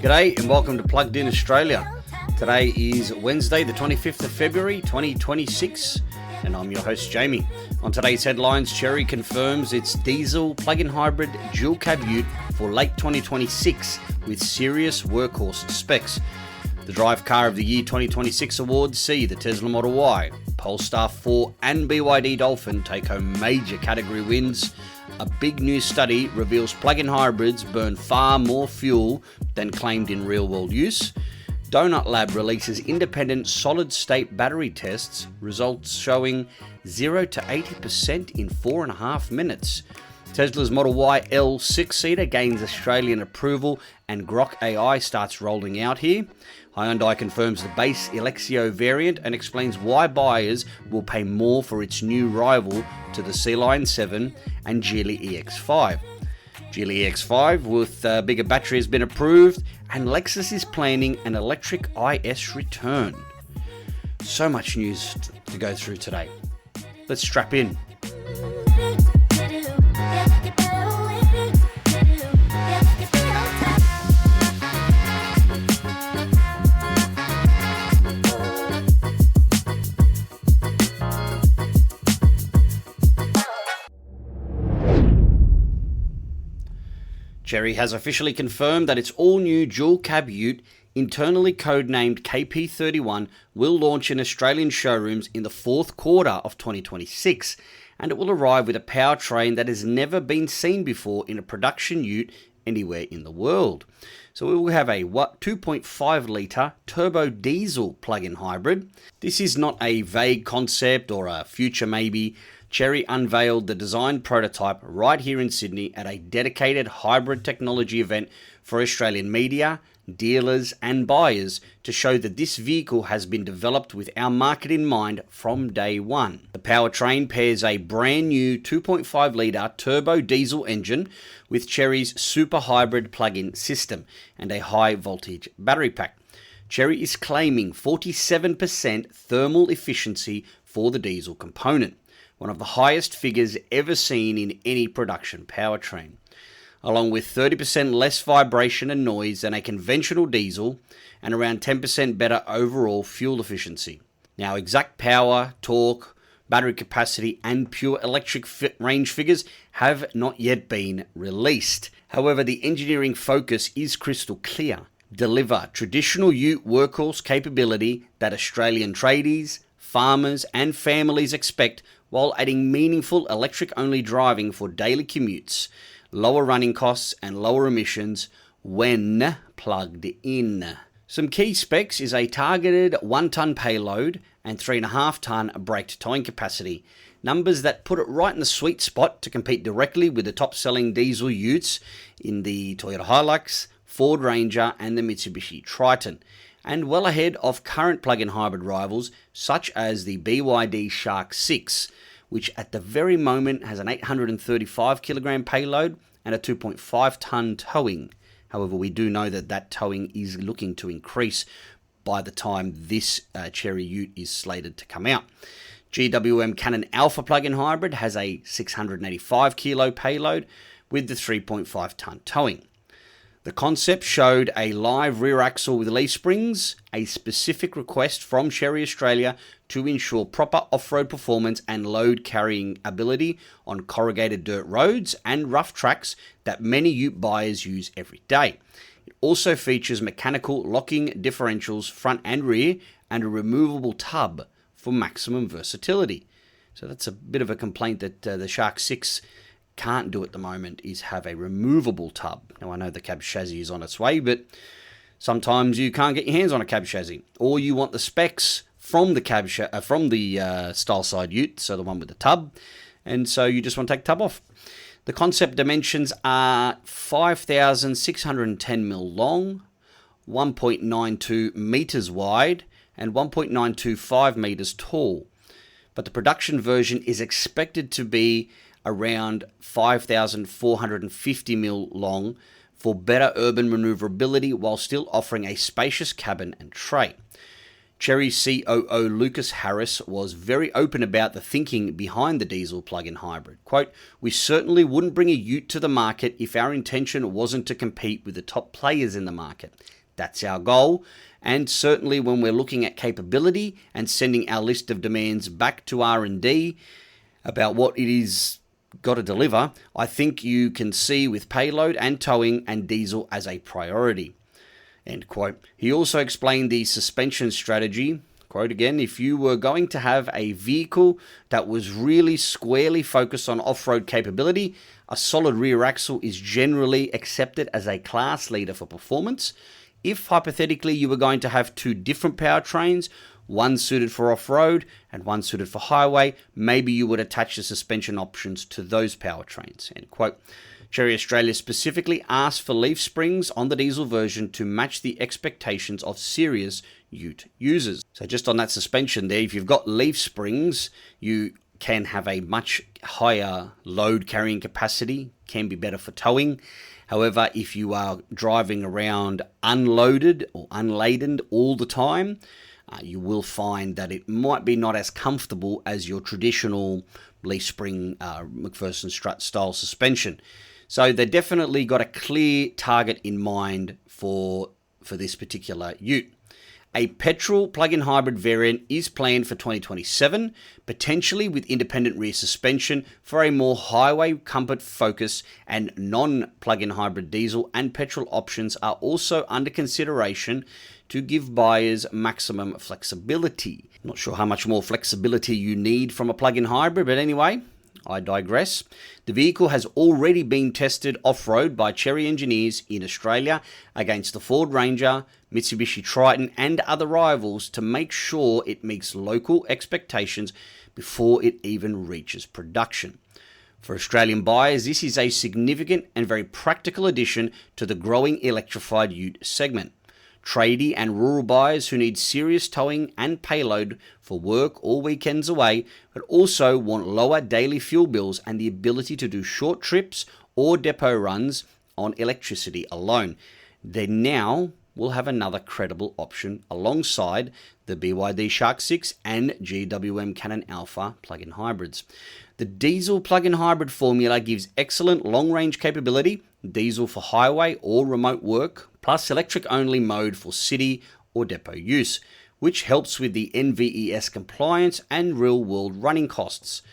G'day and welcome to Plugged In Australia. Today is Wednesday the 25th of February 2026 and I'm your host Jamie. On today's headlines, Chery confirms its diesel plug-in hybrid dual cab ute for late 2026 with serious workhorse specs. The Drive Car of the Year 2026 awards see the Tesla Model Y, Polestar 4 and BYD Dolphin take home major category wins. A big new study reveals plug-in hybrids burn far more fuel than claimed in real-world use. Donut Lab releases independent solid-state battery tests, results showing 0 to 80% in 4.5 minutes. Tesla's Model Y L 6-seater gains Australian approval and Grok AI starts rolling out here. Hyundai confirms the base Elexio variant and explains why buyers will pay more for its new rival to the Sealion 7 and Geely EX5. Geely EX5 with a bigger battery has been approved and Lexus is planning an electric IS return. So much news to go through today. Let's strap in. Chery has officially confirmed that its all-new dual-cab ute, internally codenamed KP31, will launch in Australian showrooms in the fourth quarter of 2026, and it will arrive with a powertrain that has never been seen before in a production ute anywhere in the world. So we will have a 2.5-litre turbo diesel plug-in hybrid. This is not a vague concept or a future maybe. Chery unveiled the design prototype right here in Sydney at a dedicated hybrid technology event for Australian media, dealers and buyers to show that this vehicle has been developed with our market in mind from day one. The powertrain pairs a brand new 2.5-litre turbo diesel engine with Chery's super hybrid plug-in system and a high voltage battery pack. Chery is claiming 47% thermal efficiency for the diesel component, one of the highest figures ever seen in any production powertrain, along with 30% less vibration and noise than a conventional diesel and around 10% better overall fuel efficiency. Now, exact power, torque, battery capacity and pure electric range figures have not yet been released. However, the engineering focus is crystal clear. Deliver traditional ute workhorse capability that Australian tradies, farmers and families expect while adding meaningful electric-only driving for daily commutes, lower running costs and lower emissions when plugged in. Some key specs is a targeted 1-ton payload and 3.5-ton braked towing capacity, numbers that put it right in the sweet spot to compete directly with the top-selling diesel utes in the Toyota HiLux, Ford Ranger and the Mitsubishi Triton, and well ahead of current plug-in hybrid rivals such as the BYD Shark 6, which at the very moment has an 835 kilogram payload and a 2.5-ton towing. However, we do know that towing is looking to increase by the time this Chery ute is slated to come out. GWM Cannon Alpha plug-in hybrid has a 685 kilo payload with the 3.5-ton towing. The concept showed a live rear axle with leaf springs, a specific request from Chery Australia to ensure proper off-road performance and load carrying ability on corrugated dirt roads and rough tracks that many ute buyers use every day. It also features mechanical locking differentials front and rear and a removable tub for maximum versatility. So that's a bit of a complaint that the Shark 6 can't do at the moment, is have a removable tub. Now I know the cab chassis is on its way, but sometimes you can't get your hands on a cab chassis, or you want the specs from the style side ute, so the one with the tub, and so you just want to take the tub off. The concept dimensions are 5,610 mm long, 1.92 meters wide, and 1.925 meters tall. But the production version is expected to be around 5,450 mm long for better urban maneuverability while still offering a spacious cabin and tray. Chery COO Lucas Harris was very open about the thinking behind the diesel plug-in hybrid. Quote, "We certainly wouldn't bring a ute to the market if our intention wasn't to compete with the top players in the market. That's our goal, and certainly when we're looking at capability and sending our list of demands back to R&D about what it is got to deliver, I think you can see with payload and towing and diesel as a priority." End quote. He also explained the suspension strategy. Quote again, "If you were going to have a vehicle that was really squarely focused on off-road capability, a solid rear axle is generally accepted as a class leader for performance. If hypothetically you were going to have two different powertrains, one suited for off-road and one suited for highway, maybe you would attach the suspension options to those powertrains." End quote. Chery Australia specifically asked for leaf springs on the diesel version to match the expectations of serious ute users. So just on that suspension there, if you've got leaf springs, you can have a much higher load carrying capacity, can be better for towing. However, if you are driving around unloaded or unladen all the time, you will find that it might be not as comfortable as your traditional leaf spring McPherson strut style suspension. So they definitely got a clear target in mind for this particular ute. A petrol plug-in hybrid variant is planned for 2027, potentially with independent rear suspension for a more highway comfort focus, and non-plug-in hybrid diesel and petrol options are also under consideration to give buyers maximum flexibility. Not sure how much more flexibility you need from a plug-in hybrid, but anyway, I digress. The vehicle has already been tested off-road by Chery engineers in Australia against the Ford Ranger, Mitsubishi Triton and other rivals to make sure it meets local expectations before it even reaches production. For Australian buyers, this is a significant and very practical addition to the growing electrified ute segment. Tradie and rural buyers who need serious towing and payload for work or weekends away, but also want lower daily fuel bills and the ability to do short trips or depot runs on electricity alone. They now will have another credible option alongside the BYD Shark 6 and GWM Cannon Alpha plug-in hybrids. The diesel plug-in hybrid formula gives excellent long-range capability, diesel for highway or remote work, plus electric-only mode for city or depot use, which helps with the NVES compliance and real-world running costs.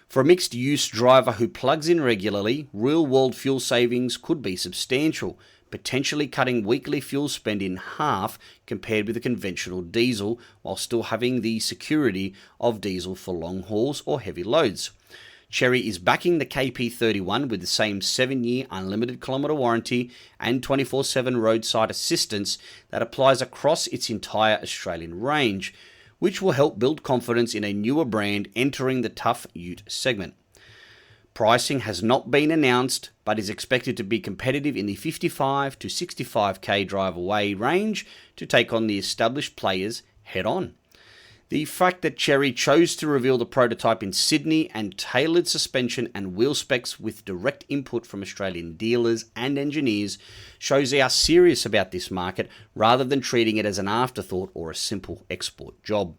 For a mixed-use driver who plugs in regularly, real-world fuel savings could be substantial, potentially cutting weekly fuel spend in half compared with a conventional diesel, while still having the security of diesel for long hauls or heavy loads. Chery is backing the KP31 with the same 7-year unlimited kilometre warranty and 24/7 roadside assistance that applies across its entire Australian range, which will help build confidence in a newer brand entering the tough ute segment. Pricing has not been announced, but is expected to be competitive in the 55 to 65k drive away range to take on the established players head on. The fact that Chery chose to reveal the prototype in Sydney and tailored suspension and wheel specs with direct input from Australian dealers and engineers shows they are serious about this market rather than treating it as an afterthought or a simple export job.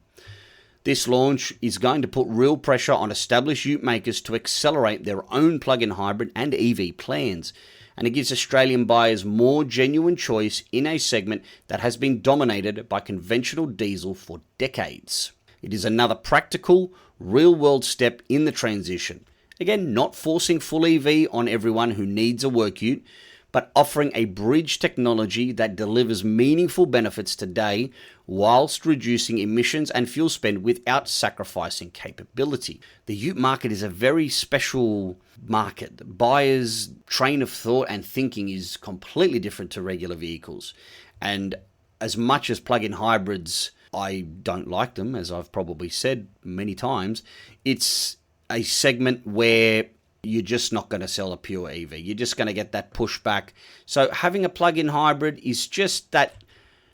This launch is going to put real pressure on established ute makers to accelerate their own plug-in hybrid and EV plans, and it gives Australian buyers more genuine choice in a segment that has been dominated by conventional diesel for decades. It is another practical, real-world step in the transition. Again, not forcing full EV on everyone who needs a work ute, but offering a bridge technology that delivers meaningful benefits today whilst reducing emissions and fuel spend without sacrificing capability. The ute market is a very special market. The buyer's train of thought and thinking is completely different to regular vehicles. And as much as plug-in hybrids, I don't like them, as I've probably said many times, it's a segment where you're just not going to sell a pure EV. You're just going to get that pushback. So having a plug-in hybrid is just that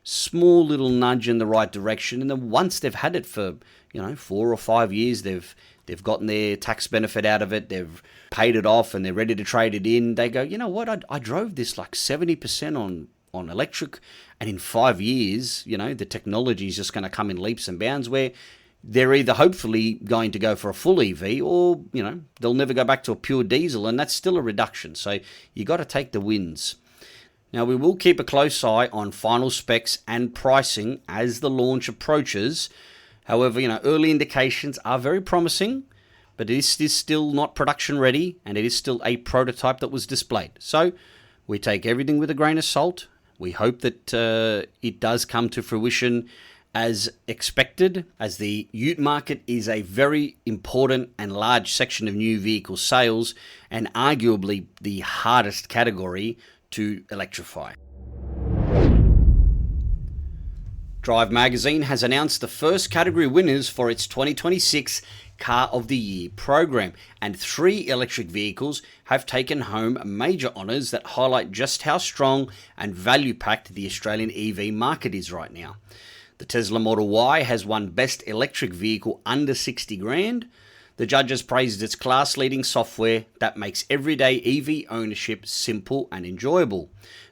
small little nudge in the right direction. And then once they've had it for 4 or 5 years, they've gotten their tax benefit out of it, they've paid it off, and they're ready to trade it in. They go, you know what? I drove this like 70% on on electric, and in 5 years, the technology is just going to come in leaps and bounds where they're either hopefully going to go for a full EV or, they'll never go back to a pure diesel, and that's still a reduction. So you got to take the wins. Now, we will keep a close eye on final specs and pricing as the launch approaches. However, early indications are very promising, but it is still not production ready, and it is still a prototype that was displayed. So we take everything with a grain of salt. We hope that it does come to fruition as expected, as the ute market is a very important and large section of new vehicle sales, and arguably the hardest category to electrify. Drive Magazine has announced the first category winners for its 2026 Car of the Year program, and 3 electric vehicles have taken home major honours that highlight just how strong and value-packed the Australian EV market is right now. The Tesla Model Y has won Best Electric Vehicle under 60 grand. The judges praised its class-leading software that makes everyday EV ownership simple and enjoyable.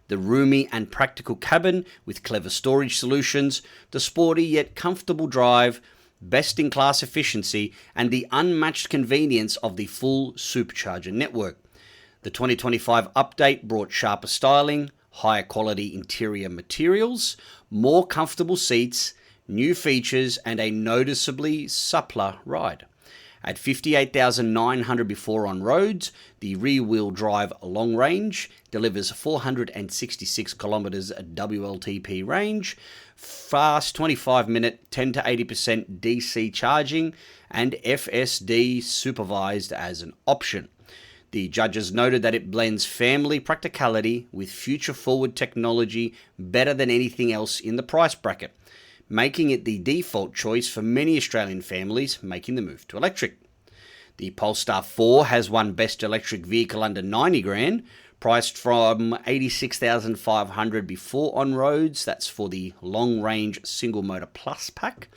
The roomy and practical cabin with clever storage solutions, the sporty yet comfortable drive, best-in-class efficiency, and the unmatched convenience of the full supercharger network. The 2025 update brought sharper styling, higher quality interior materials, more comfortable seats, new features, and a noticeably suppler ride. At 58,900 before on roads, the rear-wheel drive long range delivers 466 kilometers WLTP range, fast 25-minute 10 to 80% DC charging, and FSD supervised as an option. The judges noted that it blends family practicality with future-forward technology better than anything else in the price bracket, making it the default choice for many Australian families making the move to electric. The Polestar 4 has won Best Electric Vehicle under 90 grand, priced from 86,500 before on roads. That's for the long-range single-motor plus pack.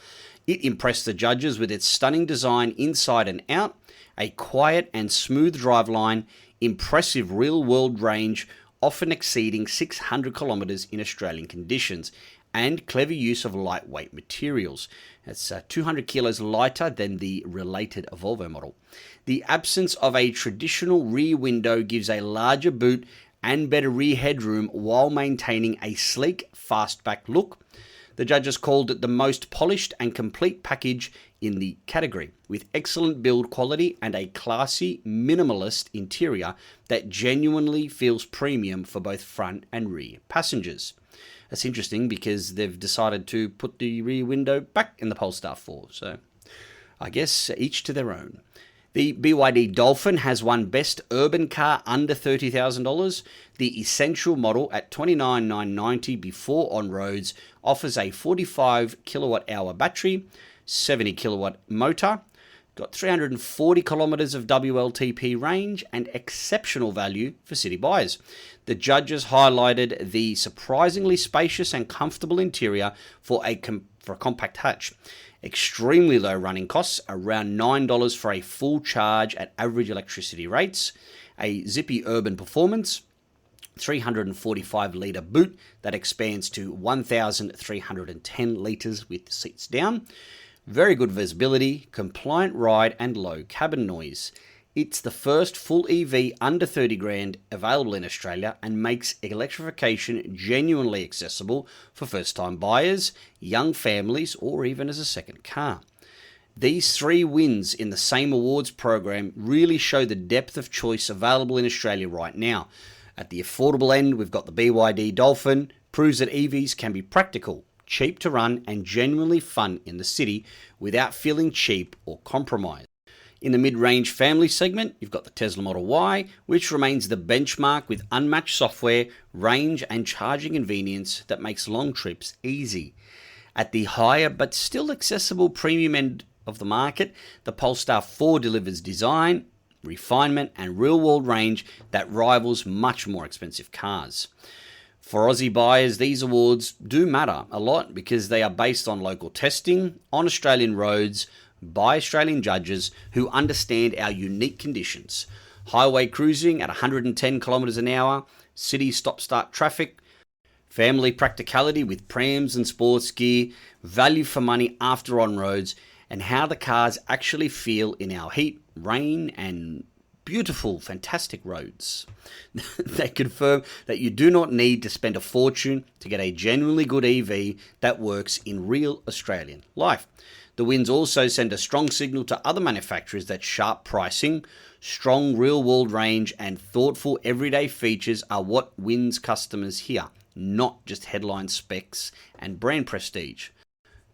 It impressed the judges with its stunning design inside and out, a quiet and smooth driveline, impressive real-world range, often exceeding 600 kilometers in Australian conditions, and clever use of lightweight materials. It's 200 kilos lighter than the related Volvo model. The absence of a traditional rear window gives a larger boot and better rear headroom while maintaining a sleek fastback look. The judges called it the most polished and complete package in the category, with excellent build quality and a classy, minimalist interior that genuinely feels premium for both front and rear passengers. That's interesting because they've decided to put the rear window back in the Polestar 4, so I guess each to their own. The BYD Dolphin has won Best Urban Car under $30,000. The Essential model at $29,990 before on roads offers a 45 kilowatt hour battery, 70 kilowatt motor, got 340 kilometers of WLTP range, and exceptional value for city buyers. The judges highlighted the surprisingly spacious and comfortable interior for a compact hatch. Extremely low running costs, around $9 for a full charge at average electricity rates. A zippy urban performance, 345-litre boot that expands to 1,310 litres with the seats down. Very good visibility, compliant ride, and low cabin noise. It's the first full EV under 30 grand available in Australia and makes electrification genuinely accessible for first-time buyers, young families, or even as a second car. These 3 wins in the same awards program really show the depth of choice available in Australia right now. At the affordable end, we've got the BYD Dolphin, proves that EVs can be practical, cheap to run, and genuinely fun in the city without feeling cheap or compromised. In the mid-range family segment, you've got the Tesla Model Y, which remains the benchmark with unmatched software, range, and charging convenience that makes long trips easy. At the higher but still accessible premium end of the market, the Polestar 4 delivers design, refinement, and real-world range that rivals much more expensive cars. For Aussie buyers, these awards do matter a lot because they are based on local testing, on Australian roads, by Australian judges who understand our unique conditions. Highway cruising at 110 kilometres an hour, city stop-start traffic, family practicality with prams and sports gear, value for money after on-roads, and how the cars actually feel in our heat, rain, and beautiful, fantastic roads. They confirm that you do not need to spend a fortune to get a genuinely good EV that works in real Australian life. The wins also send a strong signal to other manufacturers that sharp pricing, strong real-world range, and thoughtful everyday features are what wins customers here, not just headline specs and brand prestige.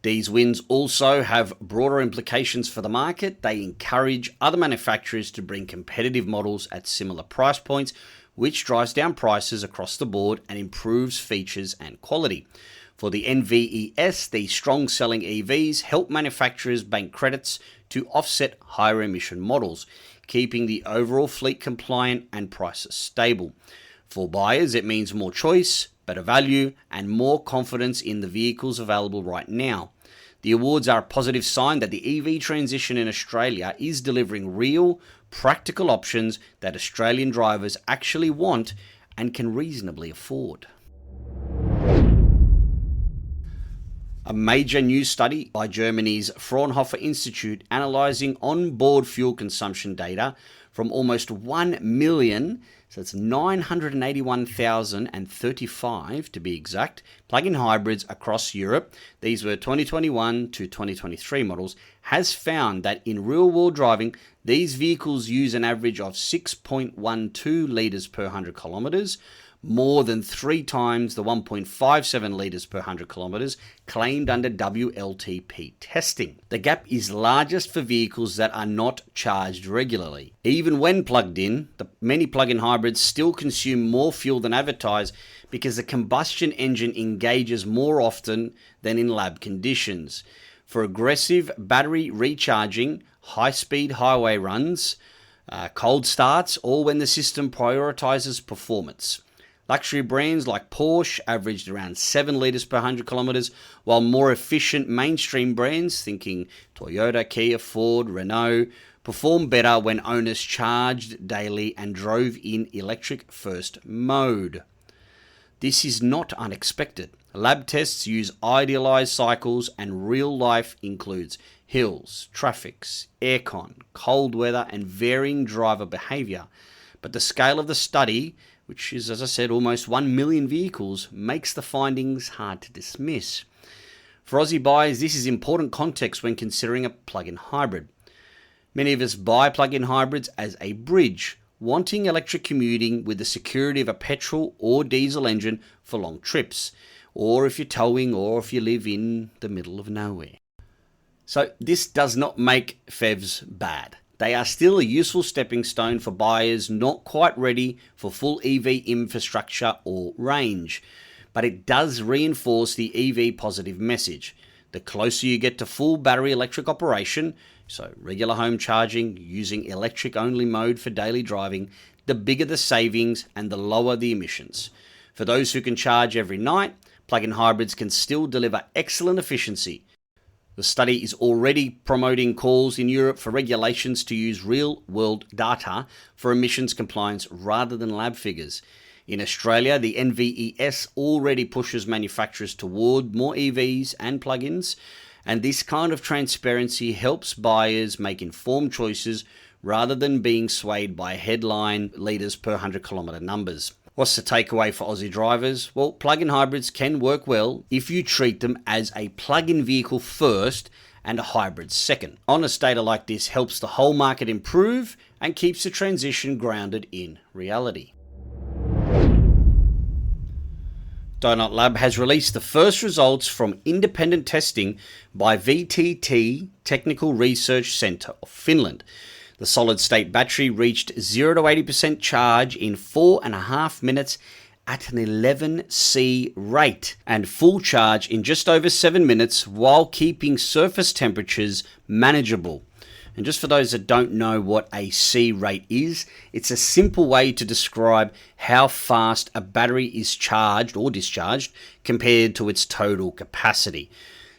These wins also have broader implications for the market. They encourage other manufacturers to bring competitive models at similar price points, which drives down prices across the board and improves features and quality. For the NVES, these strong selling EVs help manufacturers bank credits to offset higher emission models, keeping the overall fleet compliant and prices stable. For buyers, it means more choice, better value, and more confidence in the vehicles available right now. The awards are a positive sign that the EV transition in Australia is delivering real, practical options that Australian drivers actually want and can reasonably afford. A major new study by Germany's Fraunhofer Institute analysing on-board fuel consumption data from almost 1 million, so it's 981,035 to be exact, plug-in hybrids across Europe, these were 2021 to 2023 models, has found that in real-world driving, these vehicles use an average of 6.12 litres per 100 kilometres, more than 3 times the 1.57 litres per 100 kilometres claimed under WLTP testing. The gap is largest for vehicles that are not charged regularly. Even when plugged in, the many plug-in hybrids still consume more fuel than advertised because the combustion engine engages more often than in lab conditions. For aggressive battery recharging, high-speed highway runs, cold starts, or when the system prioritizes performance. Luxury brands like Porsche averaged around 7 litres per 100 kilometres, while more efficient mainstream brands, thinking Toyota, Kia, Ford, Renault, performed better when owners charged daily and drove in electric first mode. This is not unexpected. Lab tests use idealized cycles and real life includes hills, traffics, aircon, cold weather and varying driver behaviour. But the scale of the study, which is, as I said, almost 1 million vehicles, makes the findings hard to dismiss. For Aussie buyers, this is important context when considering a plug-in hybrid. Many of us buy plug-in hybrids as a bridge, wanting electric commuting with the security of a petrol or diesel engine for long trips, or if you're towing or if you live in the middle of nowhere. So this does not make PHEVs bad. They are still a useful stepping stone for buyers not quite ready for full EV infrastructure or range, but it does reinforce the EV positive message. The closer you get to full battery electric operation, so regular home charging using electric-only mode for daily driving, the bigger the savings and the lower the emissions. For those who can charge every night, plug-in hybrids can still deliver excellent efficiency. The study is already promoting calls in Europe for regulations to use real-world data for emissions compliance rather than lab figures. In Australia, the NVES already pushes manufacturers toward more EVs and plug-ins, and this kind of transparency helps buyers make informed choices rather than being swayed by headline litres per 100 kilometre numbers. What's the takeaway for Aussie drivers? Well, plug-in hybrids can work well if you treat them as a plug-in vehicle first and a hybrid second. Honest data like this helps the whole market improve and keeps the transition grounded in reality. Donut Lab has released the first results from independent testing by VTT Technical Research Centre of Finland. The solid-state battery reached 0 to 80% charge in 4.5 minutes at an 11C rate and full charge in just over 7 minutes while keeping surface temperatures manageable. And just for those that don't know what a C rate is, it's a simple way to describe how fast a battery is charged or discharged compared to its total capacity.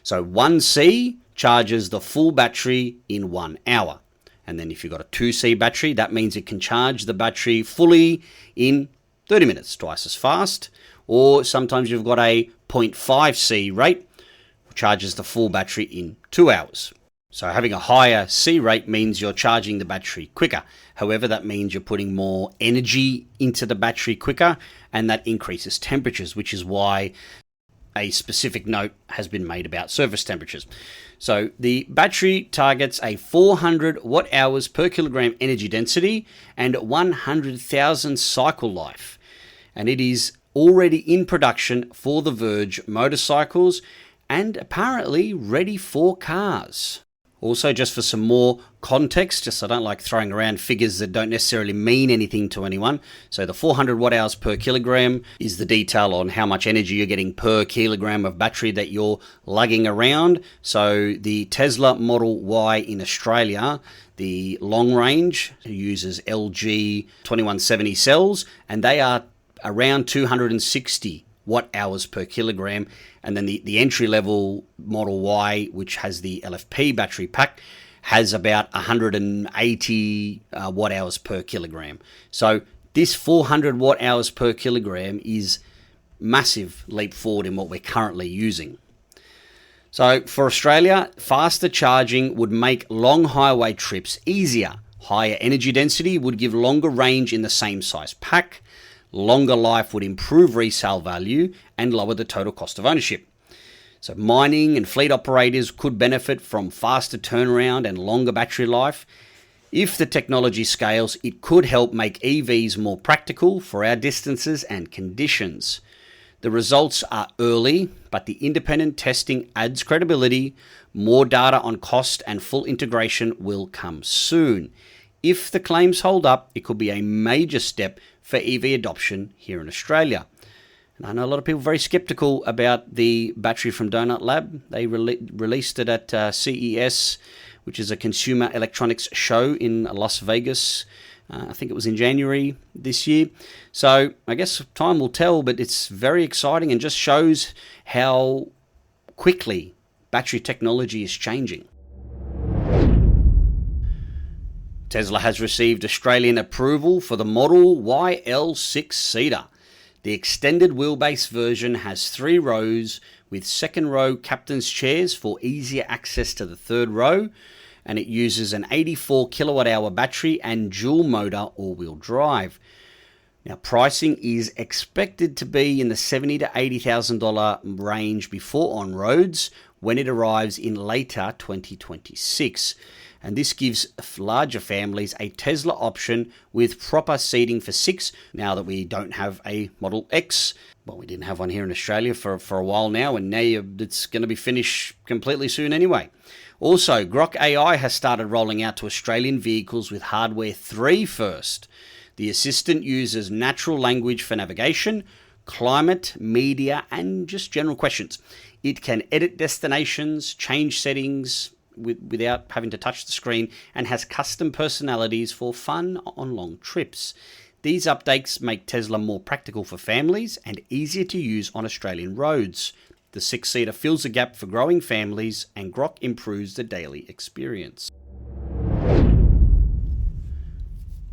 So 1C charges the full battery in 1 hour. And then if you've got a 2C battery, that means it can charge the battery fully in 30 minutes, twice as fast. or sometimes you've got a 0.5 C rate, which charges the full battery in 2 hours. So having a higher C rate means you're charging the battery quicker. However, that means you're putting more energy into the battery quicker, and that increases temperatures, which is why a specific note has been made about surface temperatures. So the battery targets a 400 watt hours per kilogram energy density and 100,000 cycle life. And it is already in production for the Verge motorcycles and apparently ready for cars. Also, just for some more context, just I don't like throwing around figures that don't necessarily mean anything to anyone. So the 400 watt hours per kilogram is the detail on how much energy you're getting per kilogram of battery that you're lugging around. So the Tesla Model Y in Australia, the long range, uses LG 2170 cells, and they are around 260 watt hours per kilogram. And then the entry level Model Y, which has the LFP battery pack, has about 180 watt hours per kilogram. So this 400 watt hours per kilogram is massive leap forward in what we're currently using. So for Australia, faster charging would make long highway trips easier. Higher energy density would give longer range in the same size pack. Longer life would improve resale value and lower the total cost of ownership. So mining and fleet operators could benefit from faster turnaround and longer battery life. If the technology scales, it could help make EVs more practical for our distances and conditions. The results are early, but the independent testing adds credibility. More data on cost and full integration will come soon. If the claims hold up, it could be a major step for EV adoption here in Australia. And I know a lot of people are very skeptical about the battery from Donut Lab. They released it at CES, which is a consumer electronics show in Las Vegas. I think it was in January this year. So I guess time will tell, but it's very exciting and just shows how quickly battery technology is changing. Tesla has received Australian approval for the Model Y L6 seater. The extended wheelbase version has 3 rows with second row captain's chairs for easier access to the third row, and it uses an 84 kilowatt hour battery and dual motor all-wheel drive. Now, pricing is expected to be in the $70,000 to $80,000 range before on roads when it arrives in later 2026. And this gives larger families a Tesla option with proper seating for 6 now that we don't have a Model X. Well, we didn't have one here in Australia for a while now, and now it's going to be finished completely soon anyway. Also, Grok AI has started rolling out to Australian vehicles with Hardware 3 first. The assistant uses natural language for navigation, climate, media, and just general questions. It can edit destinations, change settings, without having to touch the screen, and has custom personalities for fun on long trips. These updates make Tesla more practical for families and easier to use on Australian roads. The 6-seater fills a gap for growing families, and Grok improves the daily experience.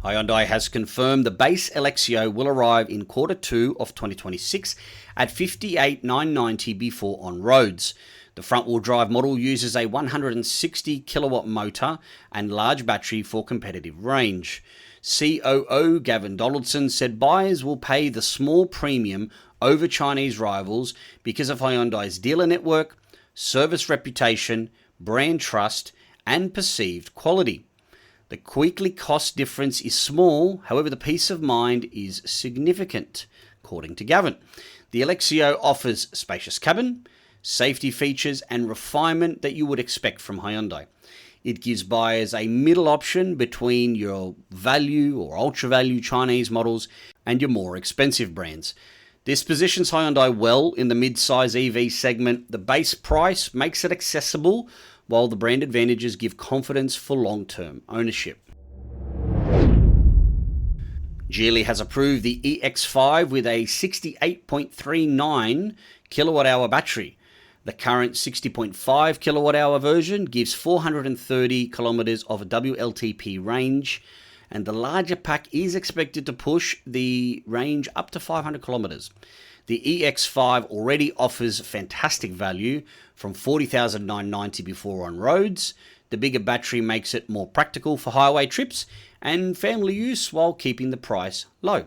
Hyundai has confirmed the base Elexio will arrive in Q2 of 2026 at $58,990 before on roads. The front-wheel drive model uses a 160 kilowatt motor and large battery for competitive range. COO Gavin Donaldson said buyers will pay the small premium over Chinese rivals because of Hyundai's dealer network, service reputation, brand trust, and perceived quality. The weekly cost difference is small, however the peace of mind is significant, according to Gavin. The Elexio offers spacious cabin, safety features, and refinement that you would expect from Hyundai. It gives buyers a middle option between your value or ultra-value Chinese models and your more expensive brands. This positions Hyundai well in the mid-size EV segment. The base price makes it accessible, while the brand advantages give confidence for long-term ownership. Geely has approved the EX5 with a 68.39 kilowatt-hour battery. The current 60.5 kilowatt-hour version gives 430 kilometers of WLTP range, and the larger pack is expected to push the range up to 500 kilometers. The EX5 already offers fantastic value from $40,990 before on roads. The bigger battery makes it more practical for highway trips and family use while keeping the price low.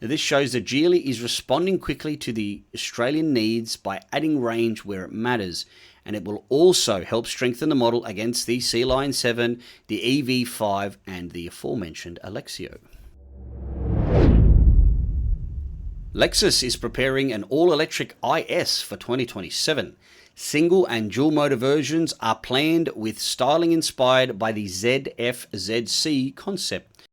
Now, this shows that Geely is responding quickly to the Australian needs by adding range where it matters, and it will also help strengthen the model against the Sealion 7, the EV5 and the aforementioned Elexio. Lexus is preparing an all-electric IS for 2027. Single and dual motor versions are planned with styling inspired by the ZF-ZC concept.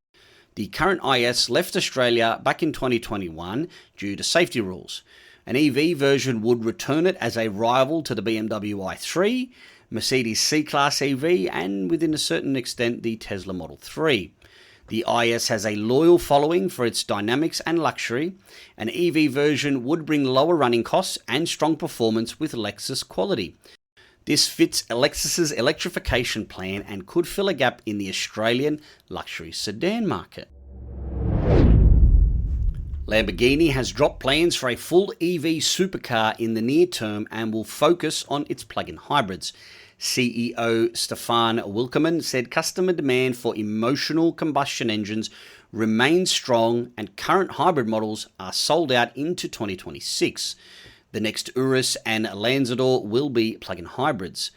The current IS left Australia back in 2021 due to safety rules. An EV version would return it as a rival to the BMW i3, Mercedes C-Class EV, and within a certain extent the Tesla Model 3. The IS has a loyal following for its dynamics and luxury. An EV version would bring lower running costs and strong performance with Lexus quality. This fits Lexus's electrification plan and could fill a gap in the Australian luxury sedan market. Lamborghini has dropped plans for a full EV supercar in the near term and will focus on its plug-in hybrids. CEO Stefan Wilkerman said customer demand for emotional combustion engines remains strong and current hybrid models are sold out into 2026. The next Urus and Lanzador will be plug-in hybrids.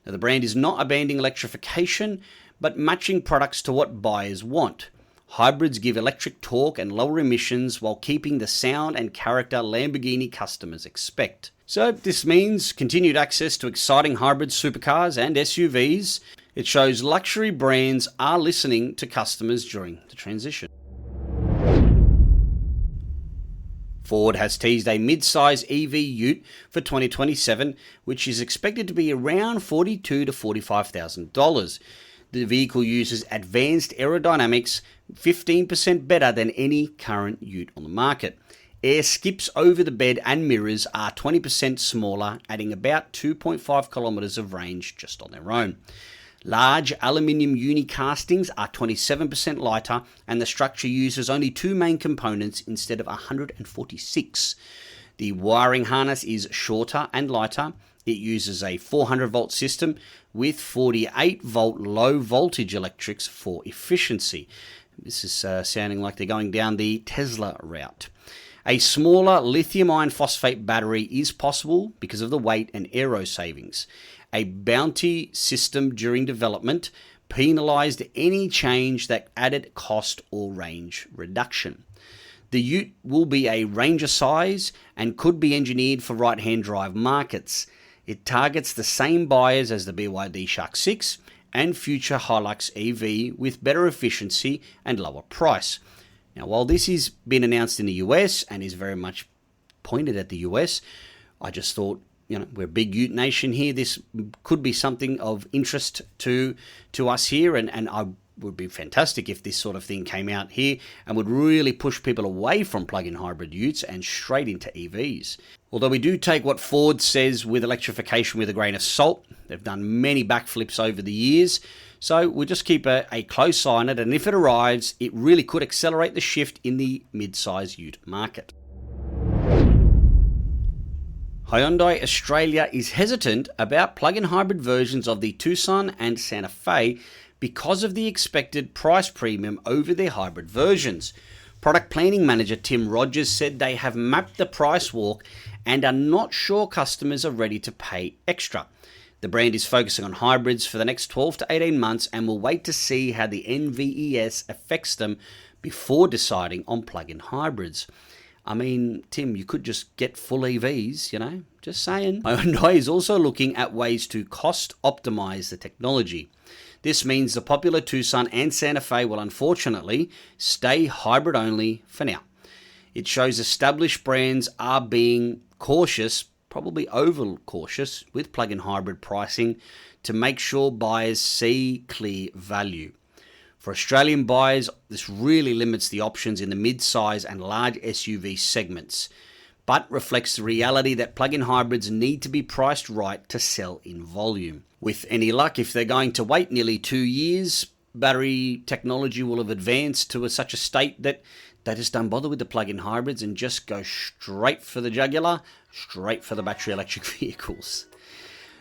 Now, the brand is not abandoning electrification, but matching products to what buyers want. Hybrids give electric torque and lower emissions while keeping the sound and character Lamborghini customers expect. So this means continued access to exciting hybrid supercars and SUVs. It shows luxury brands are listening to customers during the transition. Ford has teased a mid-size EV ute for 2027, which is expected to be around $42,000 to $45,000. The vehicle uses advanced aerodynamics, 15% better than any current ute on the market. Air skips over the bed and mirrors are 20% smaller, adding about 2.5 kilometers of range just on their own. Large aluminium uni castings are 27% lighter, and the structure uses only two main components instead of 146. The wiring harness is shorter and lighter. It uses a 400-volt system with 48-volt low-voltage electrics for efficiency. This is sounding like they're going down the Tesla route. A smaller lithium iron phosphate battery is possible because of the weight and aero savings. A bounty system during development penalized any change that added cost or range reduction. The ute will be a Ranger size and could be engineered for right-hand drive markets. It targets the same buyers as the BYD Shark 6 and future HiLux EV with better efficiency and lower price. Now, while this has been announced in the US and is very much pointed at the US, I just thought, we're a big ute nation here. This could be something of interest to us here, and I would be fantastic if this sort of thing came out here and would really push people away from plug-in hybrid utes and straight into EVs. Although we do take what Ford says with electrification with a grain of salt. They've done many backflips over the years, so we'll just keep a close eye on it, and if it arrives, it really could accelerate the shift in the mid-size ute market. Hyundai Australia is hesitant about plug-in hybrid versions of the Tucson and Santa Fe because of the expected price premium over their hybrid versions. Product planning manager Tim Rogers said they have mapped the price walk and are not sure customers are ready to pay extra. The brand is focusing on hybrids for the next 12 to 18 months and will wait to see how the NVES affects them before deciding on plug-in hybrids. I mean, Tim, you could just get full EVs, just saying. Hyundai is also looking at ways to cost optimize the technology. This means the popular Tucson and Santa Fe will unfortunately stay hybrid only for now. It shows established brands are being cautious, probably over cautious, with plug-in hybrid pricing to make sure buyers see clear value. For Australian buyers, this really limits the options in the mid-size and large SUV segments, but reflects the reality that plug-in hybrids need to be priced right to sell in volume. With any luck, if they're going to wait nearly 2 years, battery technology will have advanced to such a state that They just don't bother with the plug-in hybrids and just go straight for the jugular, straight for the battery electric vehicles.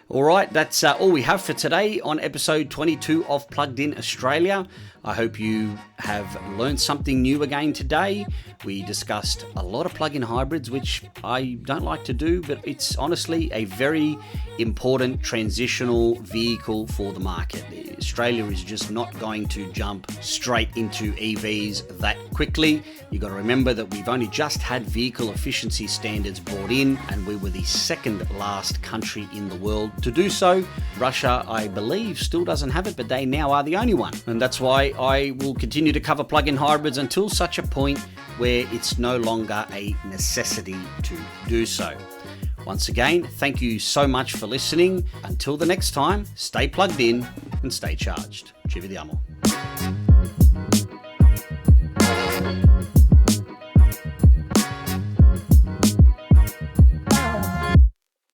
All right, that's all we have for today on episode 22 of Plugged In Australia. I hope you have learned something new again today. We discussed a lot of plug-in hybrids, which I don't like to do, but it's honestly a very important transitional vehicle for the market. Australia is just not going to jump straight into EVs that quickly. You've got to remember that we've only just had vehicle efficiency standards brought in, and we were the second last country in the world to do so. Russia, I believe, still doesn't have it, but they now are the only one. And that's why I will continue to cover plug-in hybrids until such a point where it's no longer a necessity to do so. Once again, thank you so much for listening. Until the next time, stay plugged in and stay charged. Ci vediamo.